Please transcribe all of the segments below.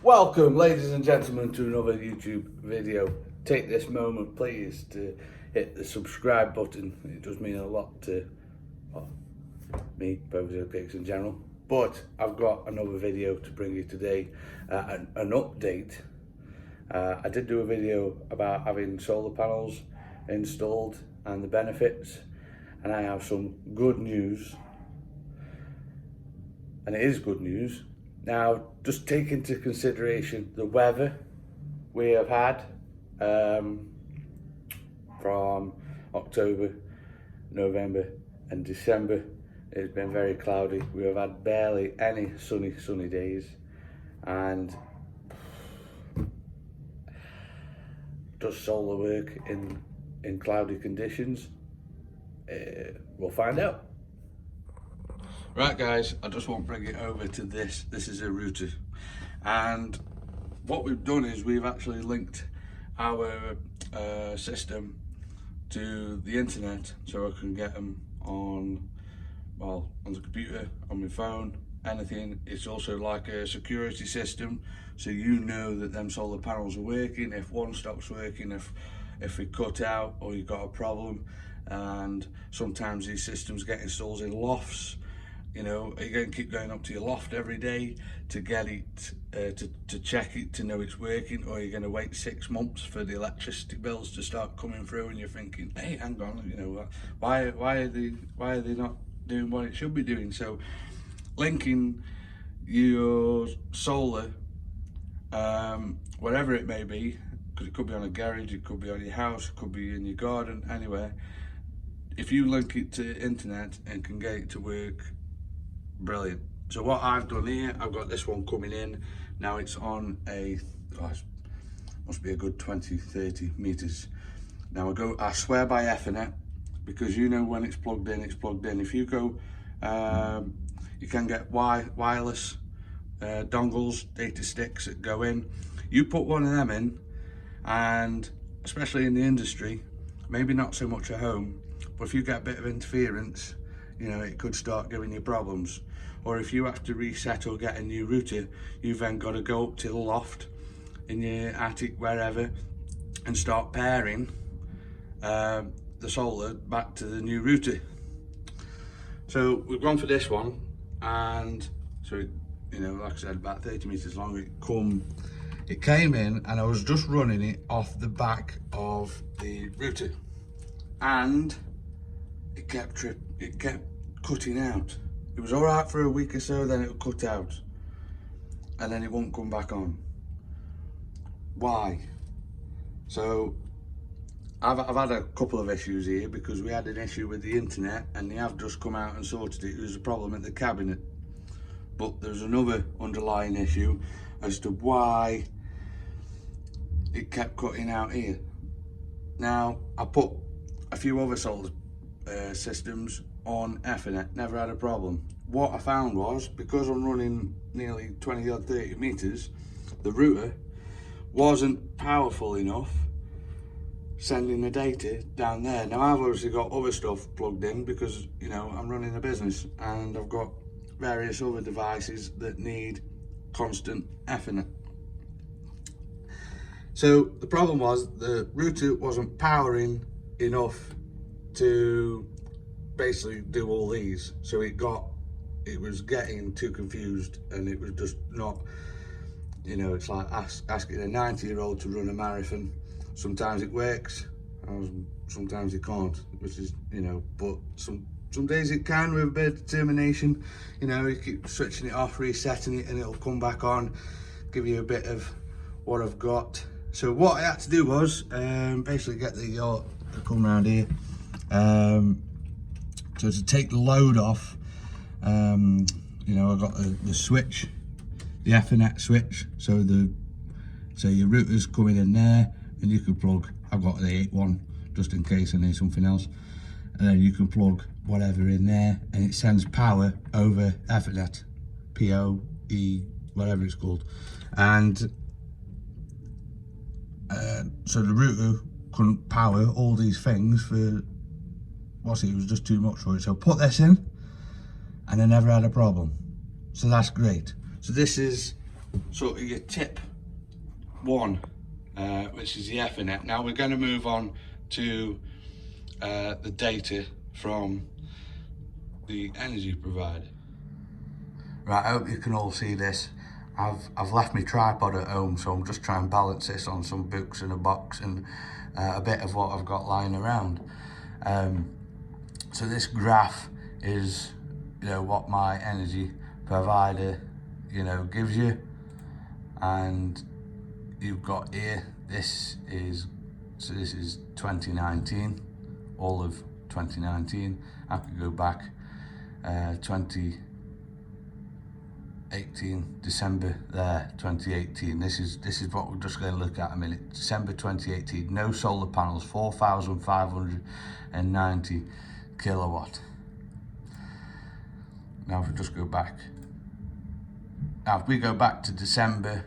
Welcome, ladies and gentlemen, to another YouTube video. Take this moment, please, to hit the subscribe button. It does mean a lot to me, both Oatcakes in general. But I've got another video to bring you today, an update. I did do a video about having solar panels installed and the benefits, and I have some good news, and it is good news. Now, just take into consideration the weather we have had from October, November and December. It's been very cloudy. We have had barely any sunny days, and does solar work in cloudy conditions? We'll find out. Right guys, I just want to bring it over to this. This is a router, and what we've done is we've actually linked our system to the internet, so I can get them on the computer, on my phone, anything. It's also like a security system, so you know that them solar panels are working. If one stops working, if we cut out or you've got a problem, and sometimes these systems get installed in lofts. You know, are you going to keep going up to your loft every day to get it, to check it, to know it's working, or are you going to wait 6 months for the electricity bills to start coming through, and you're thinking, hey, hang on, you know, why are they not doing what it should be doing? So, linking your solar, whatever it may be, because it could be on a garage, it could be on your house, it could be in your garden, anywhere. If you link it to internet and can get it to work, brilliant. So what I've done here, I've got this one coming in. Now it's on a, it must be a good 20-30 meters. Now I swear by Ethernet, because you know when it's plugged in, it's plugged in. If you go, you can get wireless dongles, data sticks that go in. You put one of them in, and especially in the industry, maybe not so much at home, but if you get a bit of interference, you know, it could start giving you problems. Or if you have to reset or get a new router, you've then got to go up to the loft, in your attic, wherever, and start pairing the solar back to the new router. So we've gone for this one, and so you know, like I said, about 30 meters long. It came in, and I was just running it off the back of the router, and it kept cutting out. It was all right for a week or so, then it would cut out, and then it won't come back on. Why? So I've had a couple of issues here, because we had an issue with the internet, and they have just come out and sorted it. There was a problem at the cabinet, but there's another underlying issue as to why it kept cutting out here. Now, I put a few other solar systems on Ethernet, never had a problem. What I found was, because I'm running nearly 20 or 30 meters, the router wasn't powerful enough sending the data down there. Now I've obviously got other stuff plugged in, because you know, I'm running a business and I've got various other devices that need constant Ethernet. So the problem was the router wasn't powering enough to basically do all these, so it was getting too confused, and it was just not, you know, it's like asking a 90-year-old to run a marathon. Sometimes it works, sometimes it can't, which is, you know, but some days it can with a bit of determination. You know, you keep switching it off, resetting it, and it'll come back on, give you a bit of what I've got. So what I had to do was basically get the come around here. So to take the load off, you know, I got the switch, the Ethernet switch. So your router's coming in there, and you can plug. I've got the 8 one just in case I need something else, and then you can plug whatever in there, and it sends power over Ethernet, PoE, whatever it's called, and so the router couldn't power all these things for. It was just too much for it. So I put this in, and I never had a problem. So that's great. So this is sort of your tip one, which is the Ethernet. Now we're going to move on to the data from the energy provider. Right, I hope you can all see this. I've left my tripod at home, so I'm just trying to balance this on some books and a box and a bit of what I've got lying around. So this graph is, what my energy provider, gives you. And you've got here, this is 2019, all of 2019. I could go back 2018, December there, 2018. This is what we're just going to look at a minute. December 2018, no solar panels, 4,590 kilowatt. Now if we just go back, now if we go back to December,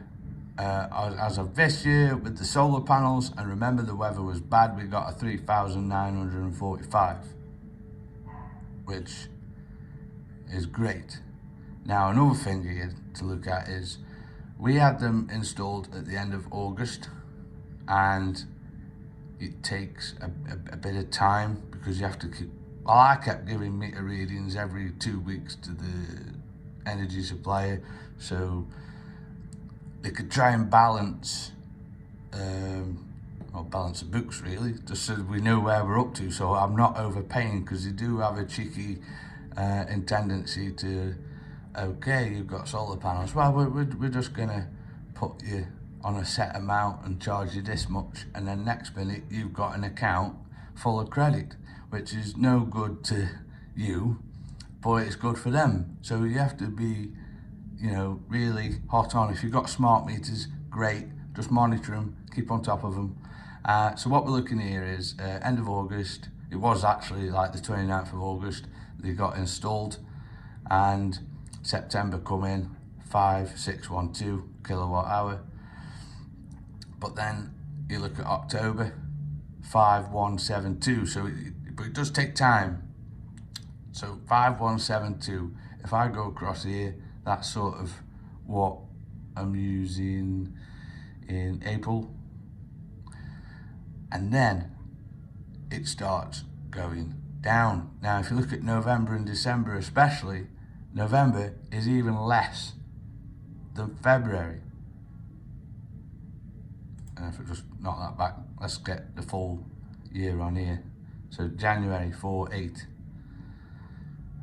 as of this year with the solar panels, and remember the weather was bad, we got a 3,945, which is great. Now another thing here to look at is we had them installed at the end of August, and it takes a bit of time because you have to keep, well, I kept giving meter readings every 2 weeks to the energy supplier, so they could try and balance balance the books really, just so we know where we're up to, so I'm not overpaying, because they do have a cheeky tendency to, okay, you've got solar panels, well we're just gonna put you on a set amount and charge you this much, and then next minute you've got an account full of credit, which is no good to you, but it's good for them. So you have to be, really hot on. If you've got smart meters, great, just monitor them, keep on top of them. So what we're looking here is end of August, it was actually like the 29th of August, they got installed, and September come in, 5,612 kilowatt hour. But then you look at October, 5,172, so but it does take time. So 5,172, if I go across here, that's sort of what I'm using in April. And then it starts going down. Now, if you look at November and December especially, November is even less than February. And if I just knock that back, let's get the full year on here. So January 4.8,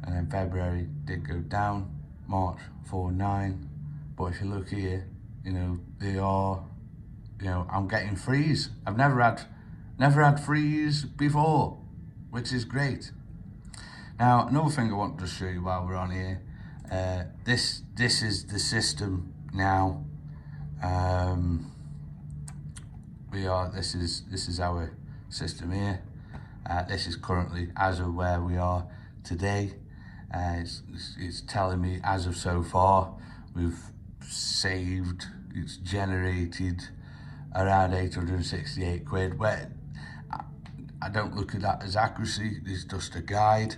and then February did go down, March 4.9, but if you look here, they are, I'm getting freeze. I've never had freeze before, which is great. Now another thing I want to show you while we're on here, this is the system now. This is our system here. This is currently as of where we are today. It's telling me as of so far we've saved, it's generated around 868 quid. Where I don't look at that as accuracy, it's just a guide.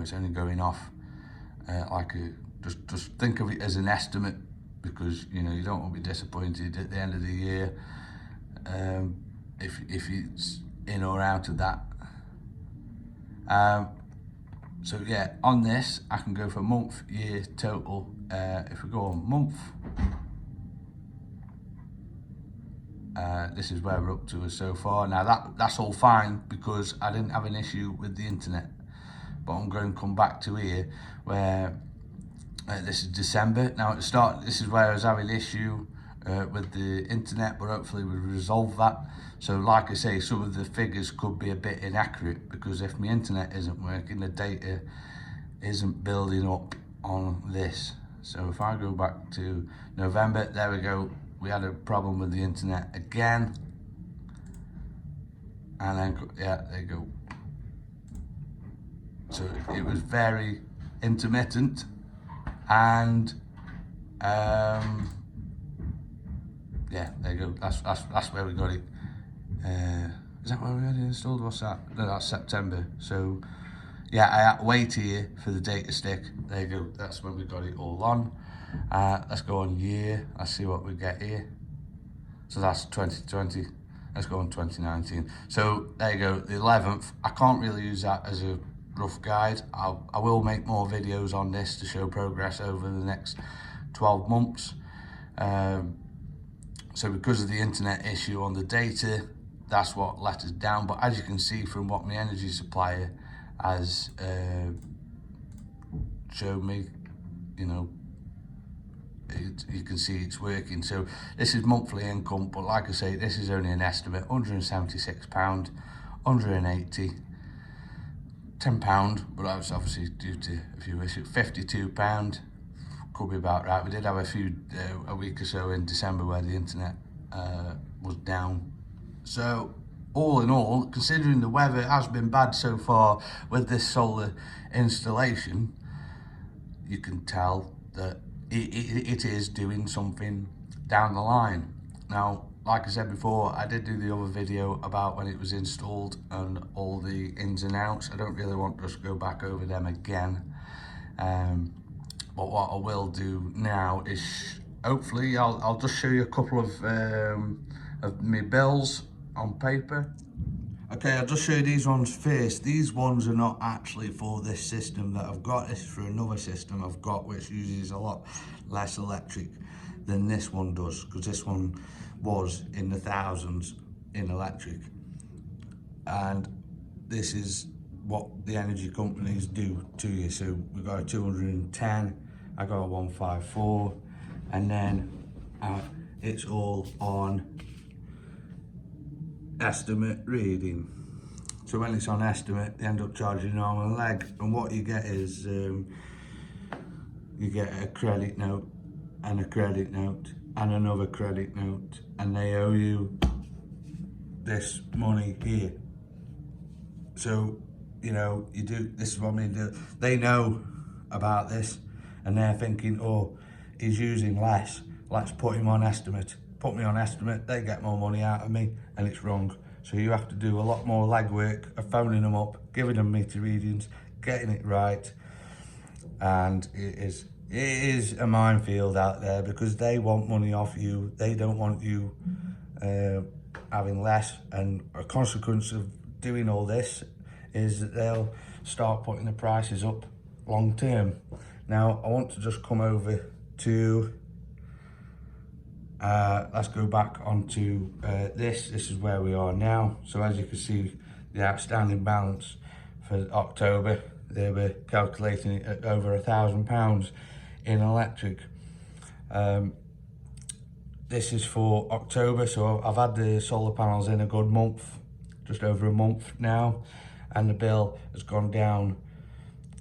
It's only going off just think of it as an estimate, because you don't want to be disappointed at the end of the year if it's in or out of that. So yeah, on this I can go for month, year, total. If we go on month, this is where we're up to so far. Now that's all fine because I didn't have an issue with the internet, but I'm going to come back to here where this is December. Now at the start, this is where I was having an issue with the internet, but hopefully we'll resolve that. So like I say, some of the figures could be a bit inaccurate because if my internet isn't working, the data isn't building up on this. So if I go back to November, there we go, we had a problem with the internet again, and then yeah, there you go. So it was very intermittent, and yeah, there you go. That's where we got it. Is that where we had it installed? What's that? No, that's September. So yeah, I had to wait here for the data stick. There you go. That's when we got it all on. Let's go on year, let's see what we get here. So that's 2020, let's go on 2019. So there you go, the 11th. I can't really use that as a rough guide. I will make more videos on this to show progress over the next 12 months. So because of the internet issue on the data, that's what let us down. But as you can see from what my energy supplier has showed me, you know, you can see it's working. So this is monthly income, but like I say, this is only an estimate. £176, 180, £10, but that was obviously due to a few issues. £52, could be about right. We did have a week or so in December where the internet was down. So all in all, considering the weather has been bad so far with this solar installation, you can tell that it is doing something down the line. Now, like I said before, I did do the other video about when it was installed and all the ins and outs. I don't really want to just go back over them again. But what I will do now is, hopefully, I'll just show you a couple of my bills on paper. Okay, I'll just show you these ones first. These ones are not actually for this system that I've got. This is for another system I've got, which uses a lot less electric than this one does, because this one was in the thousands in electric. And this is what the energy companies do to you. So we've got a 210, I got a 154, and then it's all on estimate reading. So when it's on estimate, they end up charging you arm and leg, and what you get is you get a credit note and a credit note and another credit note, and they owe you this money here. So, you know, you do, this is what I mean, they know about this and they're thinking, oh, he's using less, let's put him on estimate. Put me on estimate, they get more money out of me, and it's wrong. So you have to do a lot more legwork of phoning them up, giving them meter readings, getting it right. And it is a minefield out there, because they want money off you. They don't want you having less, and a consequence of doing all this is that they'll start putting the prices up long term. Now, I want to just come over to let's go back onto this is where we are now. So as you can see, the outstanding balance for October, they were calculating it at over £1,000 in electric. This is for October, so I've had the solar panels in a good month, just over a month now, and the bill has gone down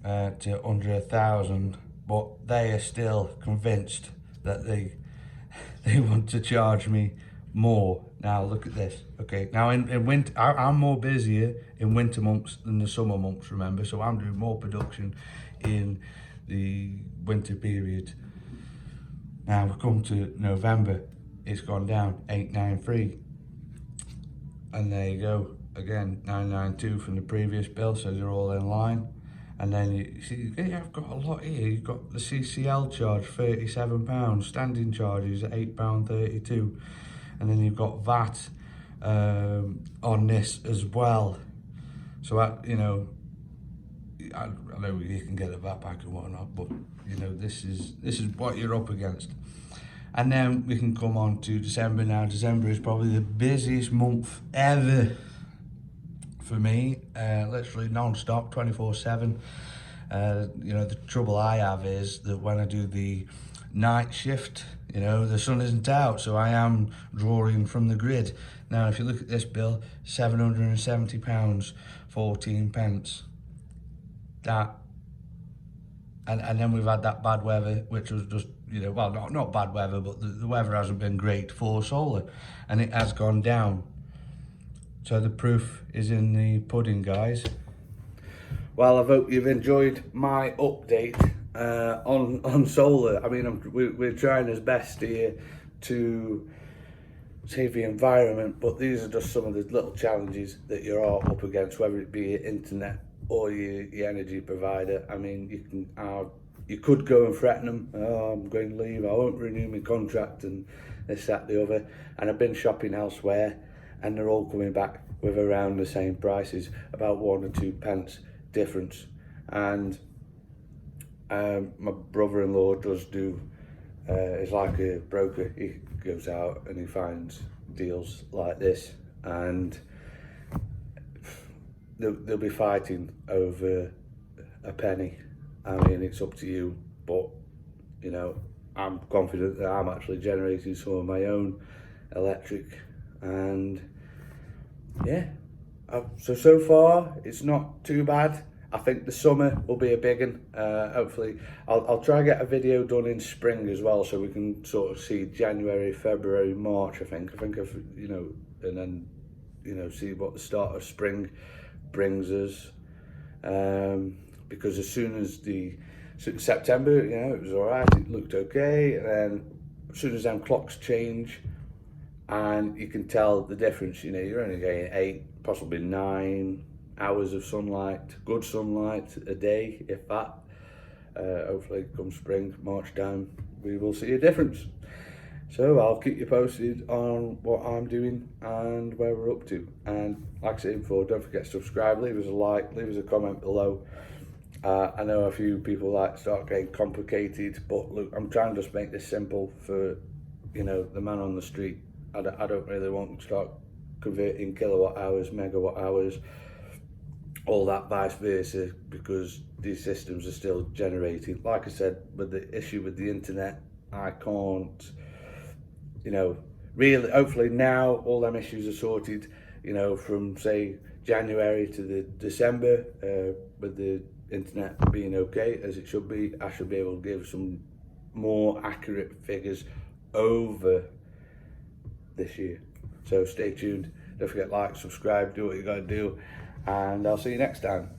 to under 1,000, but they are still convinced that they want to charge me more. Now look at this. Okay, now in winter, I'm more busier in winter months than the summer months, remember, so I'm doing more production in the winter period. Now we come to November, it's gone down 893, and there you go again, 992 from the previous bill, so they're all in line. And then you see, I've got a lot here. You've got the CCL charge, £37, standing charges at £8.32, and then you've got VAT on this as well. So I know you can get the VAT back and whatnot, but you know, this is what you're up against. And then we can come on to December now. December is probably the busiest month ever for me, literally non-stop, 24/7. You know, the trouble I have is that when I do the night shift, you know, the sun isn't out, so I am drawing from the grid. Now, if you look at this bill, £770, 14 pence. That, and then we've had that bad weather, which was just, you know, well, not bad weather, but the weather hasn't been great for solar, and it has gone down. So the proof is in the pudding, guys. Well, I hope you've enjoyed my update on solar. I mean, we're trying our best here to save the environment, but these are just some of the little challenges that you're all up against, whether it be your internet or your energy provider. I mean, you could go and threaten them. Oh, I'm going to leave, I won't renew my contract, and this, that, the other. And I've been shopping elsewhere, and they're all coming back with around the same prices, about 1 or 2 pence difference. And my brother-in-law does do, is like a broker. He goes out and he finds deals like this, and they'll be fighting over a penny. I mean, it's up to you, but you know, I'm confident that I'm actually generating some of my own electric, and yeah, so far it's not too bad. I think the summer will be a big one. Hopefully, I'll try and get a video done in spring as well, so we can sort of see January, February, March. I think if, you know, and then, you know, see what the start of spring brings us. Because as soon as September, you know, it was all right. It looked okay, and then as soon as them clocks change, and you can tell the difference. You know, you're only getting 8, possibly 9 hours of sunlight, good sunlight a day, if that. Hopefully come spring, March time, we will see a difference. So I'll keep you posted on what I'm doing and where we're up to. And like I said before, don't forget to subscribe, leave us a like, leave us a comment below. I know a few people like start getting complicated, but look, I'm trying to just make this simple for, you know, the man on the street. I don't really want to start converting kilowatt hours, megawatt hours, all that vice versa, because these systems are still generating. Like I said, with the issue with the internet, I can't, you know, really, hopefully now all them issues are sorted, you know, from say January to the December, with the internet being okay as it should be. I should be able to give some more accurate figures over this year. So stay tuned, don't forget, like, subscribe, do what you gotta do, and I'll see you next time.